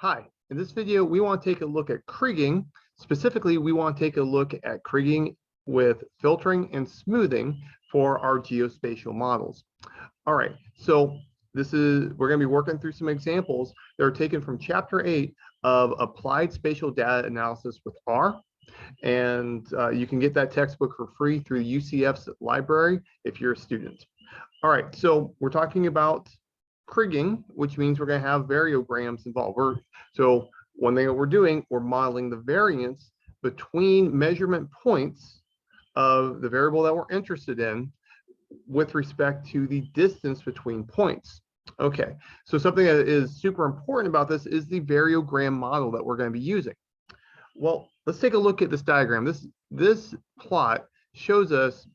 Hi, in this video, we want to take a look at Kriging. Specifically, we want to take a look at Kriging with filtering and smoothing for our geospatial models. All right, so we're going to be working through some examples that are taken from Chapter 8 of Applied Spatial Data Analysis with R. And you can get that textbook for free through UCF's library if you're a student. All right, so we're talking about Kriging, which means we're going to have variograms involved. So one thing that we're doing, we're modeling the variance between measurement points of the variable that we're interested in with respect to the distance between points. Okay, so something that is super important about this is the variogram model that we're going to be using. Well, let's take a look at this diagram. This plot shows us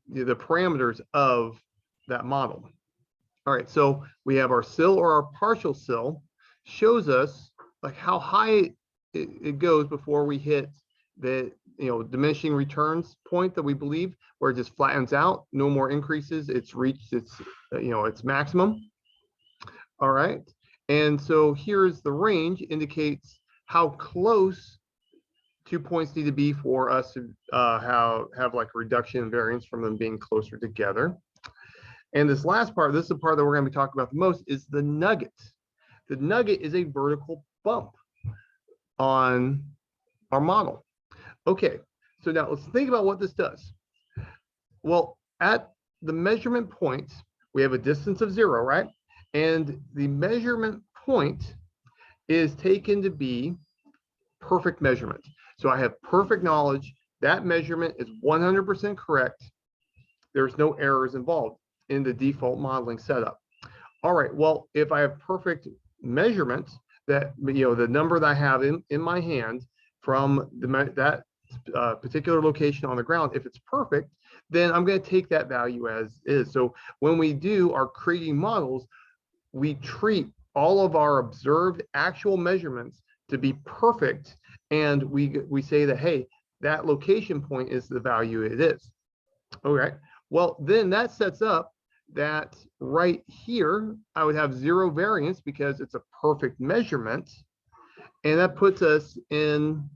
the parameters of that model. All right, so we have our sill or our partial sill shows us like how high it goes before we hit the diminishing returns point that we believe, where it just flattens out, no more increases, it's reached its maximum. All right, and so here's the range, indicates how close 2 points need to be for us to have like a reduction in variance from them being closer together. And this last part, this is the part that we're going to be talking about the most, is the nugget. The nugget is a vertical bump on our model. Okay, so now let's think about what this does. Well, at the measurement point, we have a distance of 0, right? And the measurement point is taken to be perfect measurement. So I have perfect knowledge that measurement is 100% correct. There's no errors involved in the default modeling setup. All right, well, if I have perfect measurement, that the number that I have in my hand from that particular location on the ground, if it's perfect, then I'm going to take that value as is. So when we do our Kriging models, we treat all of our observed actual measurements to be perfect, and we say that, hey, that location point is the value it is. All right, well, then that sets up that right here, I would have 0 variance because it's a perfect measurement. And that puts us in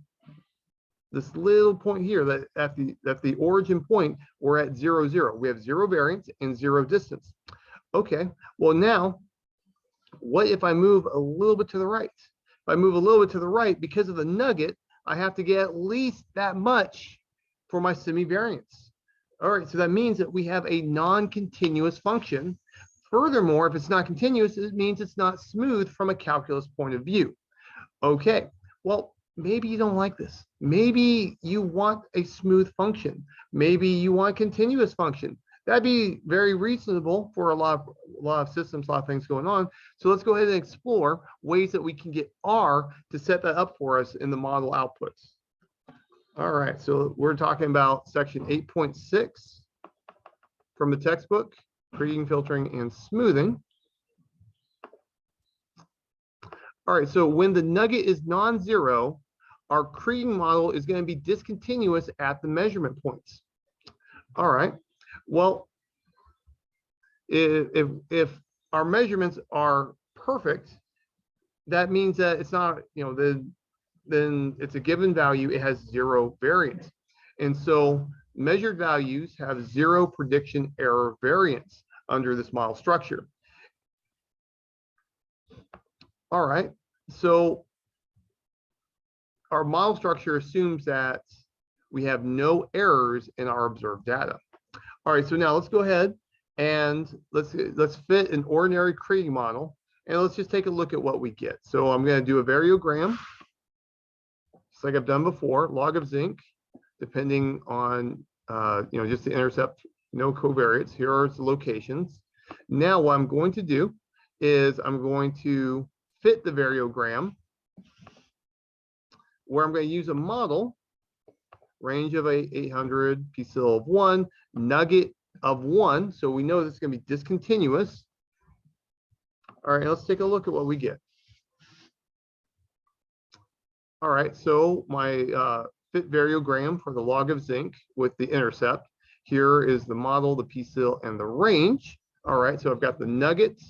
this little point here that at the origin point, we're at 0, 0. We have 0 variance and 0 distance. Okay, well now, what if I move a little bit to the right? If I move a little bit to the right, because of the nugget, I have to get at least that much for my semi-variance. All right, so that means that we have a non-continuous function. Furthermore, if it's not continuous, it means it's not smooth from a calculus point of view. Okay, well, maybe you don't like this. Maybe you want a smooth function. Maybe you want a continuous function. That'd be very reasonable for a lot of systems, a lot of things going on. So let's go ahead and explore ways that we can get R to set that up for us in the model outputs. All right, so we're talking about section 8.6 from the textbook, Kriging, filtering, and smoothing. All right, so when the nugget is non-zero, our Kriging model is going to be discontinuous at the measurement points. All right, well, if our measurements are perfect, that means that it's not, then it's a given value, it has 0 variance. And so measured values have 0 prediction error variance under this model structure. All right, so our model structure assumes that we have no errors in our observed data. All right, so now let's go ahead and let's fit an ordinary Kriging model, and let's just take a look at what we get. So I'm going to do a variogram, just like I've done before, log of zinc, depending on just the intercept, no covariates. Here are the locations. Now what I'm going to do is I'm going to fit the variogram, where I'm going to use a model, range of 800, p-sill of 1, nugget of 1. So we know this is going to be discontinuous. All right, let's take a look at what we get. All right, so my fit variogram for the log of zinc with the intercept. Here is the model, the p-sill, and the range. All right, so I've got the nugget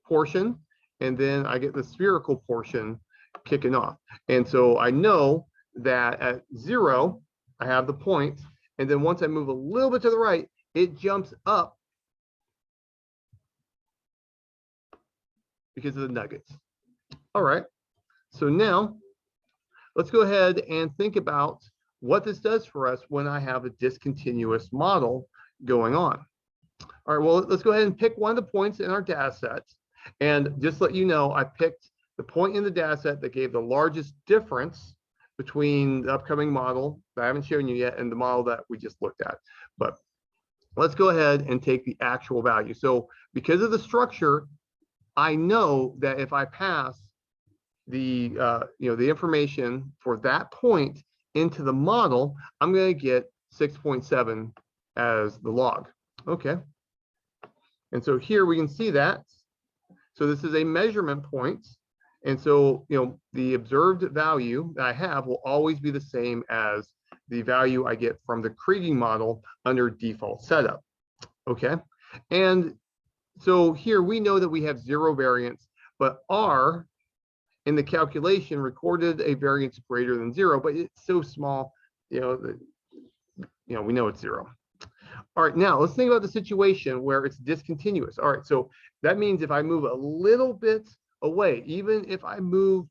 portion, and then I get the spherical portion kicking off. And so I know that at 0, I have the point. And then once I move a little bit to the right, it jumps up because of the nuggets. All right. So now let's go ahead and think about what this does for us when I have a discontinuous model going on. All right, well, let's go ahead and pick one of the points in our data set. And just let you know, I picked the point in the data set that gave the largest difference between the upcoming model that I haven't shown you yet and the model that we just looked at. But let's go ahead and take the actual value. So because of the structure, I know that if I pass the the information for that point into the model, I'm going to get 6.7 as the log. Okay. And so here we can see that. So this is a measurement point. And so, the observed value that I have will always be the same as the value I get from the Kriging model under default setup. Okay. And so here we know that we have 0 variance, but R in the calculation recorded a variance greater than 0, but it's so small, we know it's 0. All right, now let's think about the situation where it's discontinuous. All right, so that means if I move a little bit away, even if I move,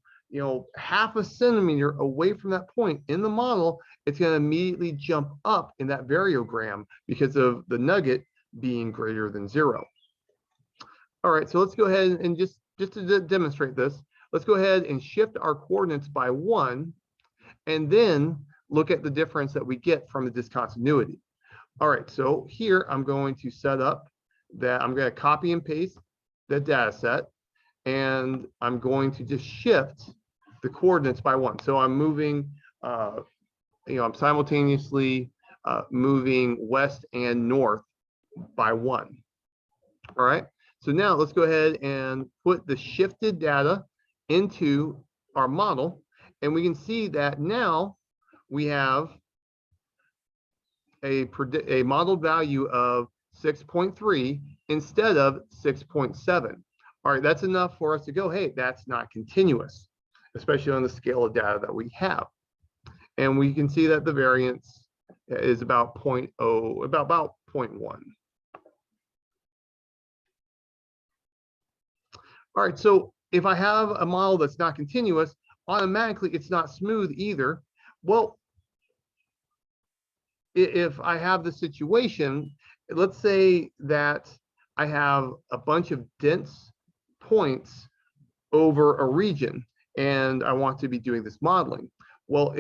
half a centimeter away from that point in the model, it's going to immediately jump up in that variogram because of the nugget being greater than 0. All right, so let's go ahead and just to demonstrate this, let's go ahead and shift our coordinates by 1 and then look at the difference that we get from the discontinuity. All right, so here I'm going to set up that I'm going to copy and paste the data set, and I'm going to just shift the coordinates by 1. So I'm moving, I'm simultaneously moving west and north by 1. All right, so now let's go ahead and put the shifted data into our model, and we can see that now we have a modeled value of 6.3 instead of 6.7. All right, that's enough for us to go, hey, that's not continuous, especially on the scale of data that we have. And we can see that the variance is about 0.0, about 0.1. All right, so if I have a model that's not continuous, automatically it's not smooth either. Well, if I have the situation, let's say that I have a bunch of dense points over a region and I want to be doing this modeling. Well,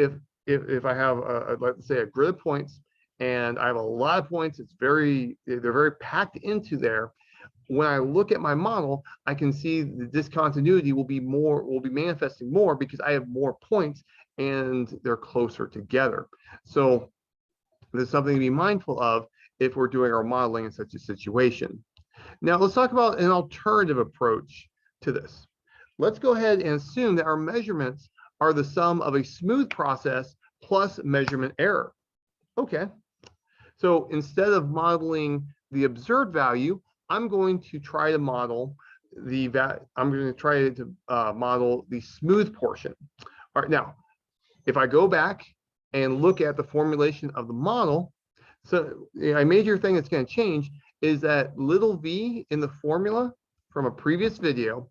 if I have let's say a grid of points and I have a lot of points, they're very packed into there. When I look at my model, I can see the discontinuity will be manifesting more because I have more points and they're closer together. So there's something to be mindful of if we're doing our modeling in such a situation. Now let's talk about an alternative approach to this. Let's go ahead and assume that our measurements are the sum of a smooth process plus measurement error. Okay. So instead of modeling the observed value, I'm going to try to model model the smooth portion. All right, now, if I go back and look at the formulation of the model, so a major thing that's going to change is that little v in the formula from a previous video,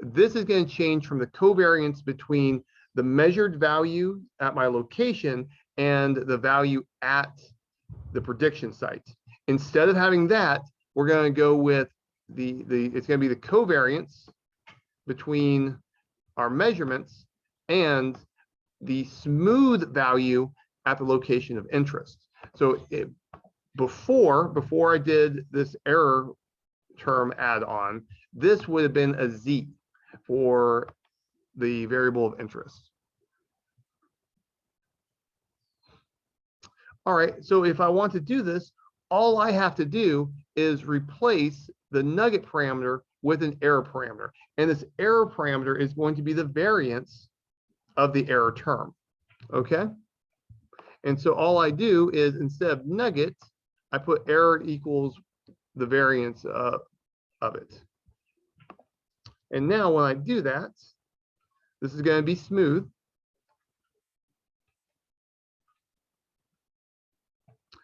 this is going to change from the covariance between the measured value at my location and the value at the prediction site. Instead of having that, we're going to go with it's going to be the covariance between our measurements and the smooth value at the location of interest. So before I did this error term add-on, this would have been a z for the variable of interest. All right, so if I want to do this, all I have to do is replace the nugget parameter with an error parameter. And this error parameter is going to be the variance of the error term. Okay. And so all I do is instead of nugget, I put error equals the variance of it. And now when I do that, This is going to be smooth.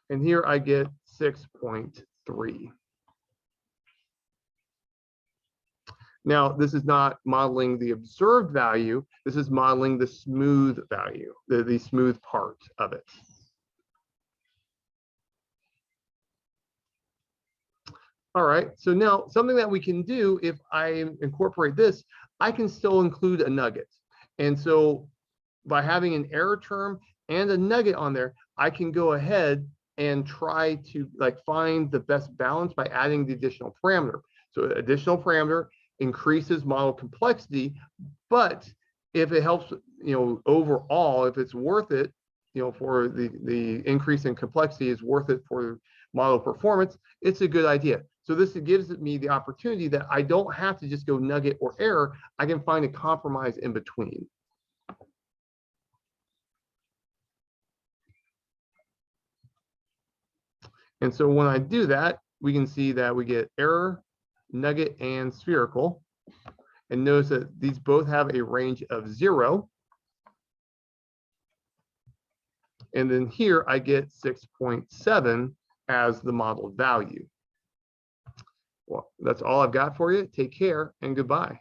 And here I get 6.3. Now, this is not modeling the observed value. This is modeling the smooth value, the smooth part of it. All right, so now something that we can do, if I incorporate this, I can still include a nugget. And so by having an error term and a nugget on there, I can go ahead and try to find the best balance by adding the additional parameter. So additional parameter increases model complexity, but if it helps, overall, if it's worth it, for the increase in complexity is worth it for model performance, it's a good idea. So this gives me the opportunity that I don't have to just go nugget or error. I can find a compromise in between. And so when I do that, we can see that we get error, nugget, and spherical. And notice that these both have a range of 0. And then here I get 6.7 as the modeled value. Well, that's all I've got for you. Take care and goodbye.